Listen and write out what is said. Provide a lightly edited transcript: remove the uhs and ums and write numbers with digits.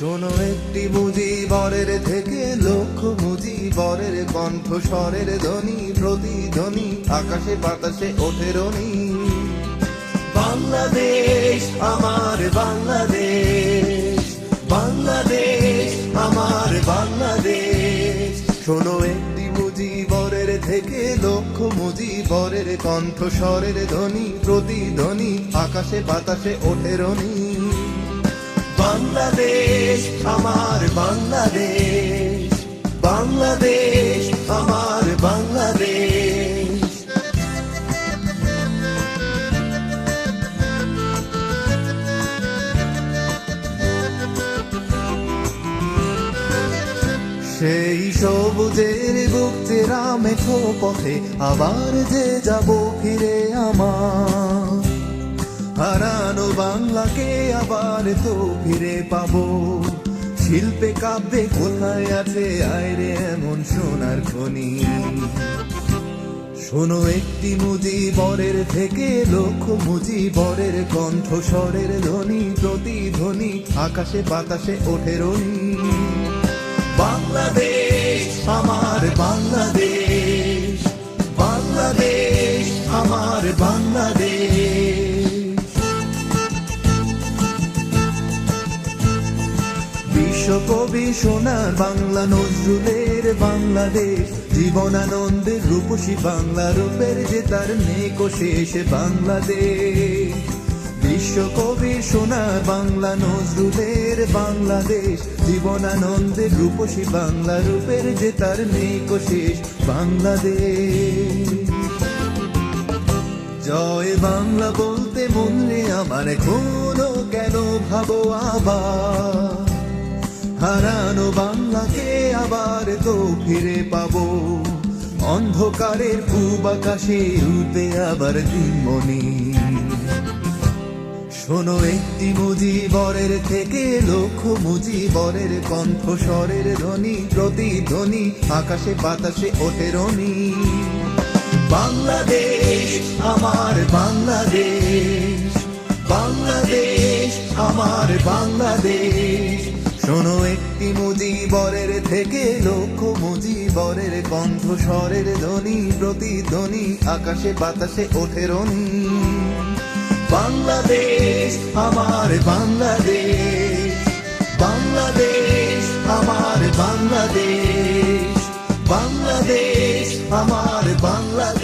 শোনো একটি মুজিবরের থেকে লক্ষ মুজিবরের কণ্ঠ স্বরের ধ্বনি প্রতিধ্বনি আকাশে বাতাসে ওঠে রনি। বাংলাদেশ আমার বাংলাদেশ, বাংলাদেশ আমার বাংলাদেশ। শোনো একটি মুজিবরের থেকে লক্ষ মুজিবরের কণ্ঠ স্বরের ধ্বনি প্রতিধ্বনি আকাশে বাতাসে ওঠে রনি। বাংলাদেশ আমার বাংলাদেশ, বাংলাদেশ আমার বাংলাদেশ। সেই সবুজের বুক চেরা মেঠো পথে আবার যে যাব ফিরে আমার, হারানো বাংলাকে আবার তো ফিরে পাবো। শিল্পে কাব্যে কোথায় আছে আয়রে এমন সোনার খনি। শোনো একটি মুজিবরের থেকে লক্ষ মুজিবরের কণ্ঠ স্বরের ধ্বনি প্রতিধ্বনি আকাশে বাতাসে ওঠে রনি। বাংলাদেশ আমার বাংলাদেশ, বাংলাদেশ আমার বাংলাদেশ। বিশ্বকবি সোনার বাংলা নজরুলের বাংলাদেশ, জীবনানন্দের রূপসী বাংলা রূপের যে তার নেই শেষ বাংলাদেশ। বিশ্বকবি সোনার বাংলা নজরুলের বাংলাদেশ, জীবনানন্দের রূপসী বাংলা রূপের যে তার নেই শেষ বাংলাদেশ। জয় বাংলা বলতে মনে আমার এখনো কেন ভাবো আবার, হারানো বাংলাকে আবার তো ফিরে পাবো। অন্ধকারের পূব আকাশে উঠবে আবার দিনমণি। শোনো একটি মুজিবরের থেকে লক্ষ মুজিবরের কণ্ঠ স্বরের ধ্বনি প্রতিধ্বনি আকাশে বাতাসে ওঠে রনি। বাংলাদেশ আমার বাংলাদেশ, বাংলাদেশ আমার বাংলাদেশ। শোনো একটি মুজিবরের থেকে লক্ষ মুজিবরের কণ্ঠ স্বরের ধ্বনি প্রতিধ্বনি আকাশে বাতাসে ওঠে রনি। বাংলাদেশ আমার বাংলাদেশ, বাংলাদেশ আমার বাংলাদেশ, বাংলাদেশ আমার বাংলাদেশ।